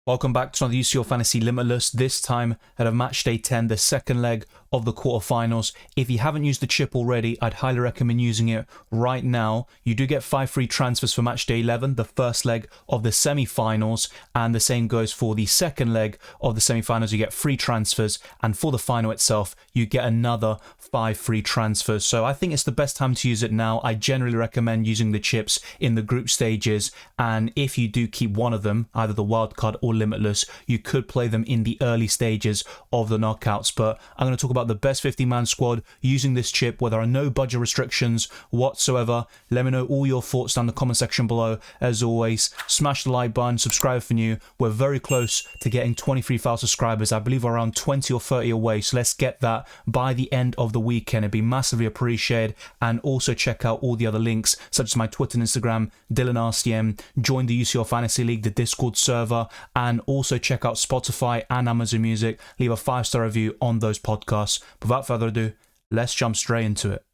Welcome back to another UCL Fantasy Limitless, this time out of Matchday 10, the second leg of the quarterfinals. If you haven't used the chip already, I'd highly recommend using it right now. You do get 5 free transfers for Matchday 11, the first leg of the semi-finals, and the same goes for the second leg of the semi-finals. You get free transfers, and for the final itself, you get another 5 free transfers. So I think it's the best time to use it now. I generally recommend using the chips in the group stages, and if you do keep one of them, either the wildcard or Limitless, you could play them in the early stages of the knockouts. But I'm going to talk about the best 50-man squad using this chip where there are no budget restrictions whatsoever. Let me know all your thoughts down in the comment section below. As always, smash the like button, subscribe if you're new. We're very close to getting 23,000 subscribers. I believe we're around 20 or 30 away, so let's get that by the end of the weekend. It'd be massively appreciated. And also check out all the other links, such as my Twitter and Instagram, DylanRCM, join the UCL Fantasy League, the Discord server, and also check out Spotify and Amazon Music. Leave a 5-star review on those podcasts. Without further ado, let's jump straight into it.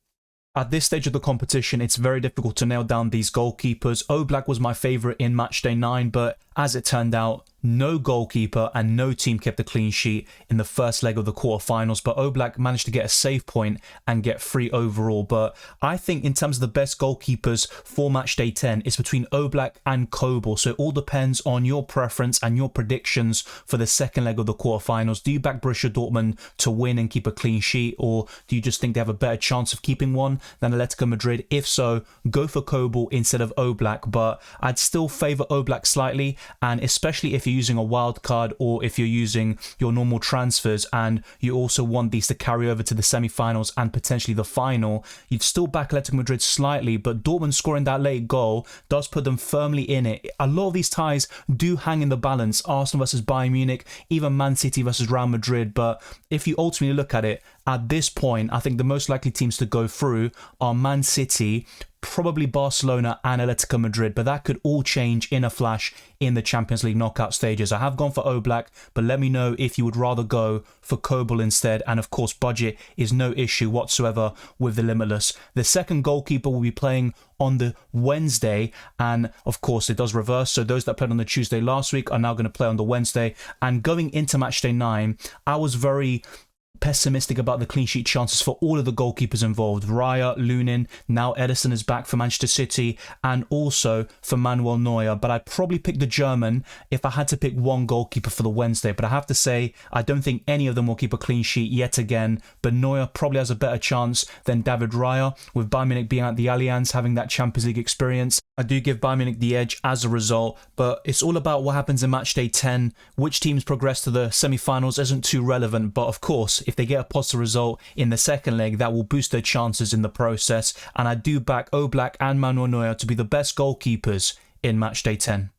At this stage of the competition, it's very difficult to nail down these goalkeepers. Oblak was my favourite in Matchday 9, but as it turned out, no goalkeeper and no team kept a clean sheet in the first leg of the quarterfinals, but Oblak managed to get a save point and get free overall. But I think in terms of the best goalkeepers for Matchday 10, it's between Oblak and Kobel. So it all depends on your preference and your predictions for the second leg of the quarterfinals. Do you back Borussia Dortmund to win and keep a clean sheet, or do you just think they have a better chance of keeping one than Atletico Madrid? If so, go for Kobel instead of Oblak, but I'd still favour Oblak slightly, and especially if you're using a wild card or if you're using your normal transfers and you also want these to carry over to the semi-finals and potentially the final, you'd still back Atletico Madrid slightly, but Dortmund scoring that late goal does put them firmly in it. A lot of these ties do hang in the balance, Arsenal versus Bayern Munich, even Man City versus Real Madrid, but if you ultimately look at it, at this point, I think the most likely teams to go through are Man City, probably Barcelona and Atletico Madrid, but that could all change in a flash in the Champions League knockout stages. I have gone for Oblak, but let me know if you would rather go for Kobel instead, and of course budget is no issue whatsoever with the Limitless. The second goalkeeper will be playing on the Wednesday, and of course it does reverse, so those that played on the Tuesday last week are now going to play on the Wednesday. And going into Matchday 9, I was very pessimistic about the clean sheet chances for all of the goalkeepers involved. Raya, Lunin, now Ederson is back for Manchester City, and also for Manuel Neuer. But I'd probably pick the German if I had to pick one goalkeeper for the Wednesday. But I have to say, I don't think any of them will keep a clean sheet yet again. But Neuer probably has a better chance than David Raya, with Bayern Munich being at the Allianz, having that Champions League experience. I do give Bayern Munich the edge as a result, but it's all about what happens in Matchday 10. Which teams progress to the semi-finals isn't too relevant, but of course, if they get a positive result in the second leg, that will boost their chances in the process. And I do back Oblak and Manuel Neuer to be the best goalkeepers in Matchday 10.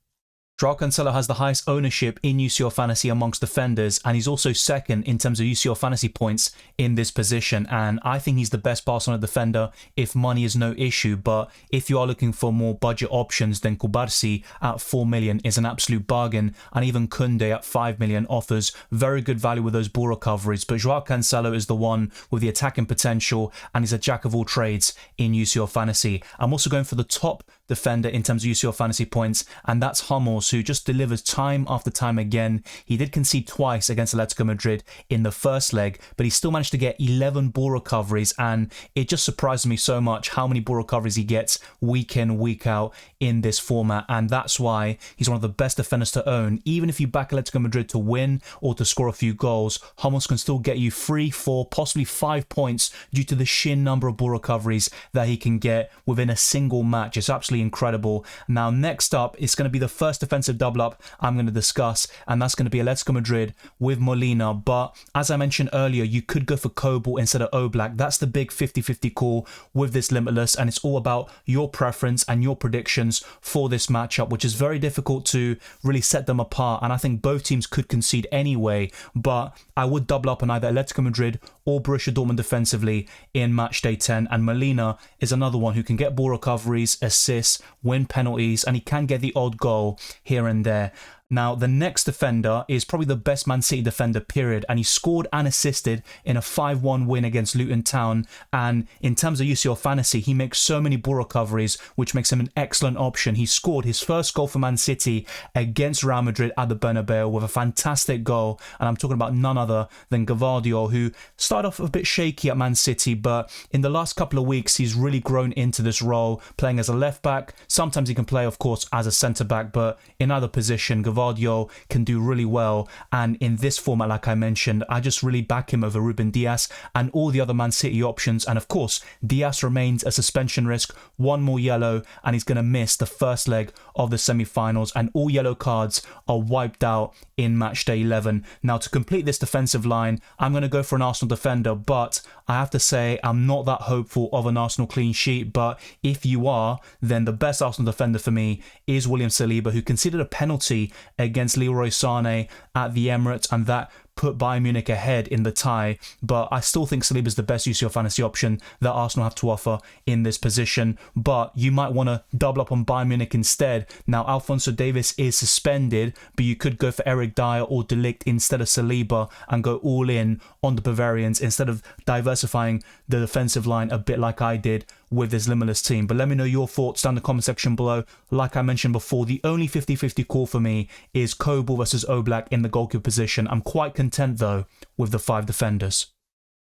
Joao Cancelo has the highest ownership in UCL Fantasy amongst defenders, and he's also second in terms of UCL Fantasy points in this position, and I think he's the best Barcelona defender if money is no issue. But if you are looking for more budget options, then Kubarsi at 4 million is an absolute bargain, and even Koundé at 5 million offers very good value with those ball recoveries. But Joao Cancelo is the one with the attacking potential, and he's a jack of all trades in UCL Fantasy. I'm also going for the top defender in terms of UCL Fantasy points, and that's Hummels, who just delivers time after time again. He did concede twice against Atletico Madrid in the first leg, but he still managed to get 11 ball recoveries, and it just surprises me so much how many ball recoveries he gets week in, week out in this format, and that's why he's one of the best defenders to own. Even if you back Atletico Madrid to win or to score a few goals, Hummels can still get you 3, 4, possibly 5 points due to the sheer number of ball recoveries that he can get within a single match. It's absolutely incredible. Now, next up, it's going to be the first defensive double up I'm going to discuss, and that's going to be Atletico Madrid with Molina. But as I mentioned earlier, you could go for Kobel instead of Oblak. That's the big 50-50 call with this Limitless, and it's all about your preference and your predictions for this matchup, which is very difficult to really set them apart, and I think both teams could concede anyway. But I would double up on either Atletico Madrid or Borussia Dortmund defensively in Matchday 10, and Molina is another one who can get ball recoveries, assists, win penalties, and he can get the odd goal here and there. Now, the next defender is probably the best Man City defender, period. And he scored and assisted in a 5-1 win against Luton Town. And in terms of UCL Fantasy, he makes so many ball recoveries, which makes him an excellent option. He scored his first goal for Man City against Real Madrid at the Bernabeu with a fantastic goal. And I'm talking about none other than Gvardiol, who started off a bit shaky at Man City, but in the last couple of weeks, he's really grown into this role, playing as a left back. Sometimes he can play, of course, as a centre back, but in either position, Gvardiol can do really well. And in this format, like I mentioned, I just really back him over Ruben Dias and all the other Man City options. And of course, Dias remains a suspension risk, one more yellow, and he's going to miss the first leg of the semi-finals, and all yellow cards are wiped out in Matchday 11. Now, to complete this defensive line, I'm going to go for an Arsenal defender, but I have to say I'm not that hopeful of an Arsenal clean sheet. But if you are, then the best Arsenal defender for me is William Saliba, who conceded a penalty against Leroy Sané at the Emirates, and that put Bayern Munich ahead in the tie. But I still think Saliba is the best UCL fantasy option that Arsenal have to offer in this position. But you might want to double up on Bayern Munich instead. Now, Alphonso Davies is suspended, but you could go for Eric Dyer or De Ligt instead of Saliba and go all in on the Bavarians instead of diversifying the defensive line a bit like I did with this Limitless team. But let me know your thoughts down in the comment section below. Like I mentioned before, the only 50-50 call for me is Kobel versus Oblak in the goalkeeper position. I'm quite content though with the 5 defenders.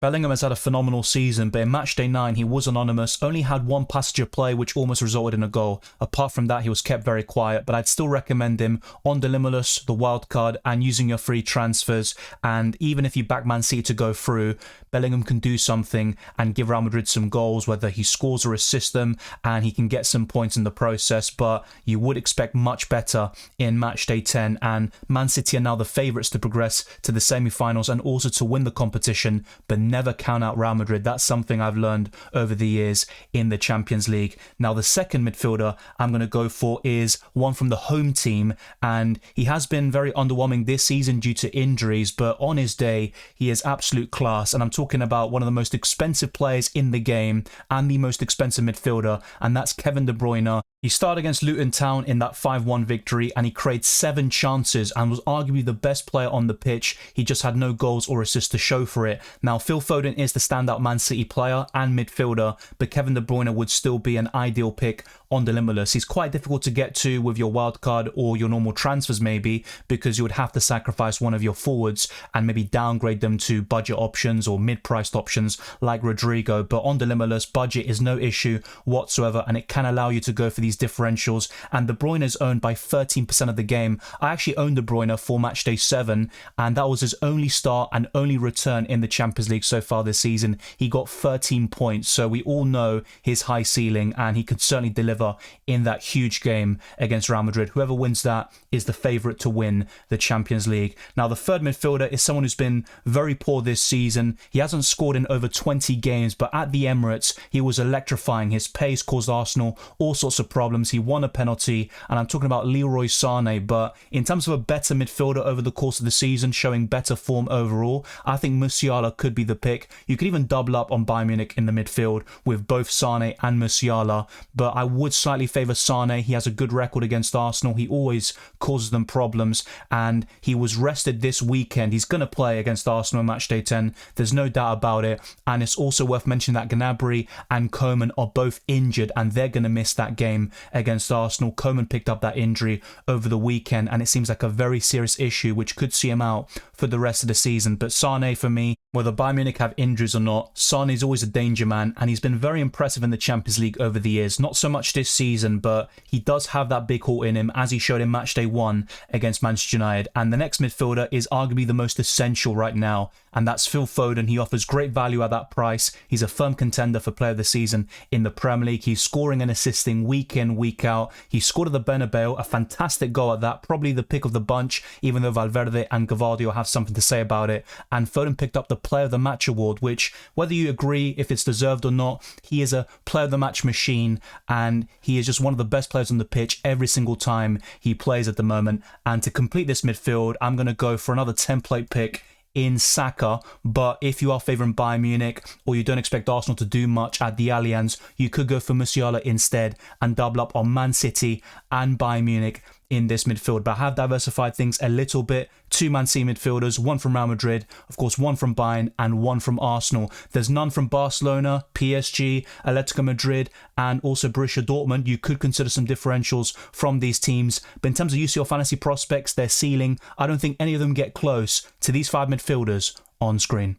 Bellingham has had a phenomenal season, but in Matchday 9 he was anonymous, only had one passenger play which almost resulted in a goal. Apart from that, he was kept very quiet, but I'd still recommend him on the Limitless, the wildcard, and using your free transfers. And even if you back Man City to go through, Bellingham can do something and give Real Madrid some goals, whether he scores or assists them, and he can get some points in the process. But you would expect much better in Matchday 10, and Man City are now the favourites to progress to the semi-finals and also to win the competition, but never count out Real Madrid. That's something I've learned over the years in the Champions League. Now, the second midfielder I'm going to go for is one from the home team, and he has been very underwhelming this season due to injuries, but on his day, he is absolute class. And I'm talking about one of the most expensive players in the game and the most expensive midfielder, and that's Kevin De Bruyne. He started against Luton Town in that 5-1 victory, and he created 7 chances and was arguably the best player on the pitch. He just had no goals or assists to show for it. Now, Phil Foden is the standout Man City player and midfielder, but Kevin De Bruyne would still be an ideal pick on the Limitless. He's quite difficult to get to with your wildcard or your normal transfers maybe, because you would have to sacrifice one of your forwards and maybe downgrade them to budget options or mid-priced options like Rodrigo. But on the Limitless, budget is no issue whatsoever, and it can allow you to go for these differentials. And De Bruyne is owned by 13% of the game. I actually owned De Bruyne for Matchday 7, and that was his only start and only return in the Champions League so far this season. He got 13 points, so we all know his high ceiling, and he could certainly deliver in that huge game against Real Madrid. Whoever wins that is the favourite to win the Champions League. Now, the third midfielder is someone who's been very poor this season. He hasn't scored in over 20 games, but at the Emirates, he was electrifying. His pace caused Arsenal all sorts of problems. He won a penalty, and I'm talking about Leroy Sané. But in terms of a better midfielder over the course of the season, showing better form overall, I think Musiala could be the pick. You could even double up on Bayern Munich in the midfield with both Sané and Musiala, but I would slightly favour Sané. He has a good record against Arsenal. He always causes them problems, and he was rested this weekend. He's going to play against Arsenal in Matchday 10. There's no doubt about it. And it's also worth mentioning that Gnabry and Coman are both injured, and they're going to miss that game against Arsenal. Coman picked up that injury over the weekend, and it seems like a very serious issue which could see him out for the rest of the season. But Sané, for me, whether Bayern Munich have injuries or not, Sané is always a danger man, and he's been very impressive in the Champions League over the years. Not so much this season, but he does have that big haul in him, as he showed in Matchday 1 against Manchester United. And the next midfielder is arguably the most essential right now, and that's Phil Foden. He offers great value at that price. He's a firm contender for player of the season in the Premier League. He's scoring and assisting week in, week out. He scored at the Bernabeu, a fantastic goal at that, probably the pick of the bunch, even though Valverde and Gvardiol have something to say about it. And Foden picked up the Player of the Match award, which, whether you agree if it's deserved or not, he is a Player of the Match machine, and he is just one of the best players on the pitch every single time he plays at the moment. And to complete this midfield, I'm going to go for another template pick in Saka. But if you are favouring Bayern Munich, or you don't expect Arsenal to do much at the Allianz, you could go for Musiala instead and double up on Man City and Bayern Munich in this midfield, but I have diversified things a little bit. 2 Man City midfielders, 1 from Real Madrid, of course 1 from Bayern and 1 from Arsenal. There's none from Barcelona, PSG, Atletico Madrid and also Borussia Dortmund. You could consider some differentials from these teams, but in terms of UCL fantasy prospects, their ceiling, I don't think any of them get close to these 5 midfielders on screen.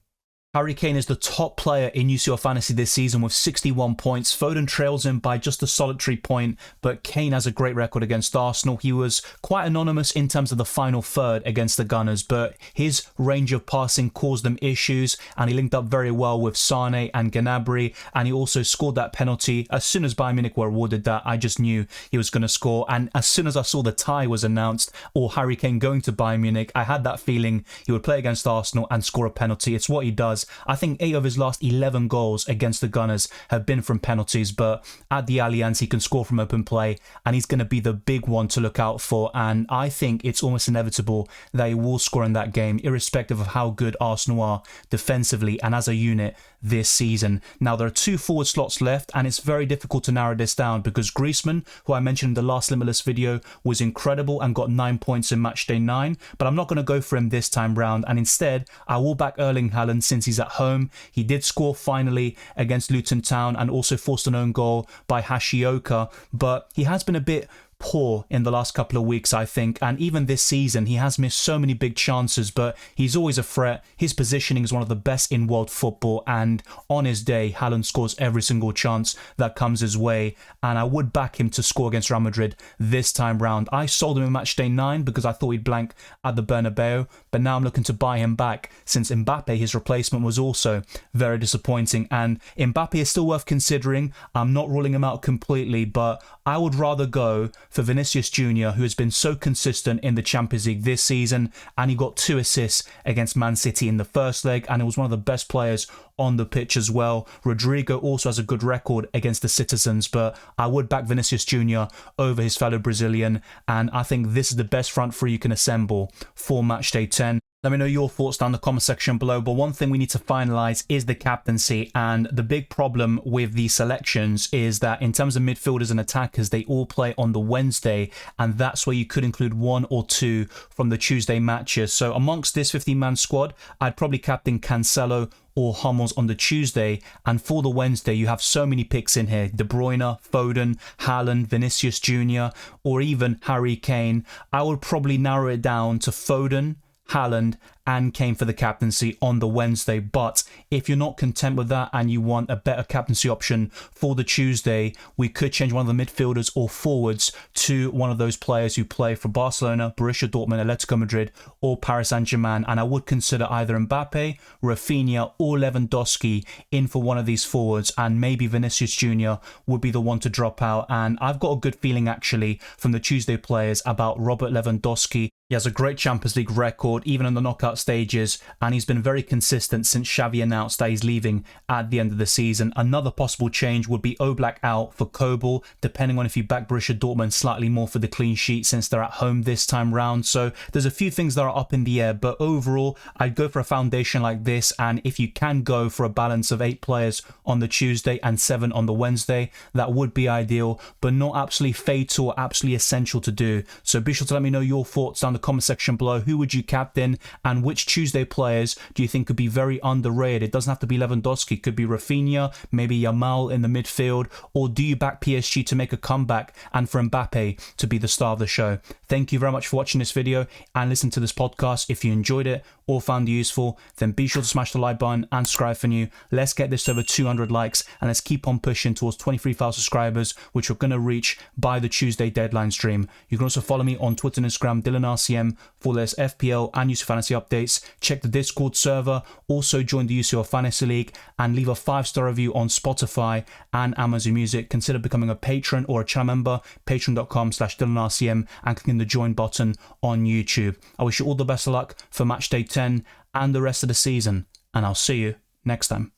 Harry Kane is the top player in UCL Fantasy this season with 61 points. Foden trails him by just a solitary point, but Kane has a great record against Arsenal. He was quite anonymous in terms of the final third against the Gunners, but his range of passing caused them issues, and he linked up very well with Sane and Gnabry, and he also scored that penalty. As soon as Bayern Munich were awarded that, I just knew he was going to score, and as soon as I saw the tie was announced, or Harry Kane going to Bayern Munich, I had that feeling he would play against Arsenal and score a penalty. It's what he does. I think 8 of his last 11 goals against the Gunners have been from penalties, but at the Allianz he can score from open play, and he's going to be the big one to look out for, and I think it's almost inevitable that he will score in that game, irrespective of how good Arsenal are defensively and as a unit this season. Now, there are 2 forward slots left, and it's very difficult to narrow this down because Griezmann, who I mentioned in the last Limitless video, was incredible and got 9 points in Matchday 9, but I'm not going to go for him this time round, and instead I will back Erling Haaland since he's at home. He did score finally against Luton Town and also forced an own goal by Hashioka, but he has been a bit poor in the last couple of weeks, I think, and even this season he has missed so many big chances, but he's always a threat. His positioning is one of the best in world football, and on his day Haaland scores every single chance that comes his way, and I would back him to score against Real Madrid this time round. I sold him in Matchday 9 because I thought he'd blank at the Bernabeu, but now I'm looking to buy him back since Mbappe, his replacement, was also very disappointing, and Mbappe is still worth considering. I'm not ruling him out completely, but I would rather go for Vinicius Jr., who has been so consistent in the Champions League this season, and he got 2 assists against Man City in the first leg, and he was one of the best players on the pitch as well. Rodrigo also has a good record against the Citizens, but I would back Vinicius Jr. over his fellow Brazilian, and I think this is the best front three you can assemble for Matchday 10. Let me know your thoughts down in the comment section below, but one thing we need to finalise is the captaincy, and the big problem with these selections is that in terms of midfielders and attackers, they all play on the Wednesday, and that's where you could include 1 or 2 from the Tuesday matches. So amongst this 15-man squad, I'd probably captain Cancelo or Hummels on the Tuesday, and for the Wednesday you have so many picks in here: De Bruyne, Foden, Haaland, Vinicius Jr. or even Harry Kane. I would probably narrow it down to Foden, Haaland and Kane for the captaincy on the Wednesday, but if you're not content with that and you want a better captaincy option for the Tuesday, we could change one of the midfielders or forwards to one of those players who play for Barcelona, Borussia Dortmund, Atletico Madrid or Paris Saint-Germain, and I would consider either Mbappe, Rafinha or Lewandowski in for one of these forwards, and maybe Vinicius Jr. would be the one to drop out. And I've got a good feeling actually from the Tuesday players about Robert Lewandowski. He has a great Champions League record, even in the knockout stages, and he's been very consistent since Xavi announced that he's leaving at the end of the season. Another possible change would be Oblak out for Kobel, depending on if you back Borussia Dortmund slightly more for the clean sheet since they're at home this time round. So there's a few things that are up in the air, but overall I'd go for a foundation like this, and if you can go for a balance of 8 players on the Tuesday and 7 on the Wednesday, that would be ideal, but not absolutely fatal or absolutely essential to do. So be sure to let me know your thoughts down in the comment section below. Who would you captain, and which Tuesday players do you think could be very underrated? It doesn't have to be Lewandowski, it could be Rafinha, maybe Yamal in the midfield, or do you back PSG to make a comeback and for Mbappe to be the star of the show? Thank you very much for watching this video and listen to this podcast. If you enjoyed it or found it useful, then be sure to smash the like button and subscribe for new. Let's get this to over 200 likes and let's keep on pushing towards 23,000 subscribers, which we're going to reach by the Tuesday deadline stream. You can also follow me on Twitter and Instagram, DylanRCM, for less FPL and UCL Fantasy updates. Check the Discord server, also join the UCL Fantasy League, and leave a 5-star review on Spotify and Amazon Music. Consider becoming a patron or a channel member, patreon.com/DylanRCM, and clicking the join button on YouTube. I wish you all the best of luck for Matchday 10 and the rest of the season, and I'll see you next time.